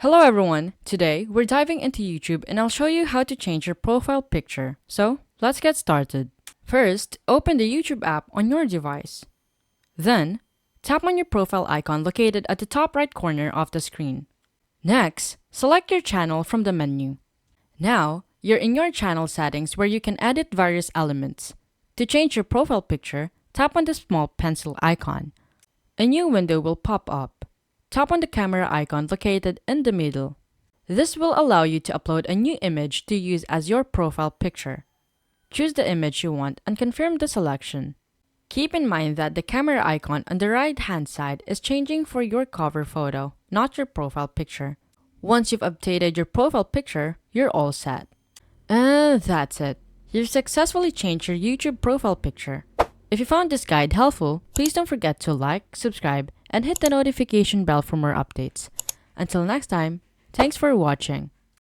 Hello everyone! Today, we're diving into YouTube and I'll show you how to change your profile picture. So, let's get started. First, open the YouTube app on your device. Then, tap on your profile icon located at the top right corner of the screen. Next, select your channel from the menu. Now, you're in your channel settings where you can edit various elements. To change your profile picture, tap on the small pencil icon. A new window will pop up. Tap on the camera icon located in the middle. This will allow you to upload a new image to use as your profile picture. Choose the image you want and confirm the selection. Keep in mind that the camera icon on the right-hand side is changing for your cover photo, not your profile picture. Once you've updated your profile picture, you're all set. And that's it. You've successfully changed your YouTube profile picture. If you found this guide helpful, please don't forget to like, subscribe, and hit the notification bell for more updates. Until next time, thanks for watching.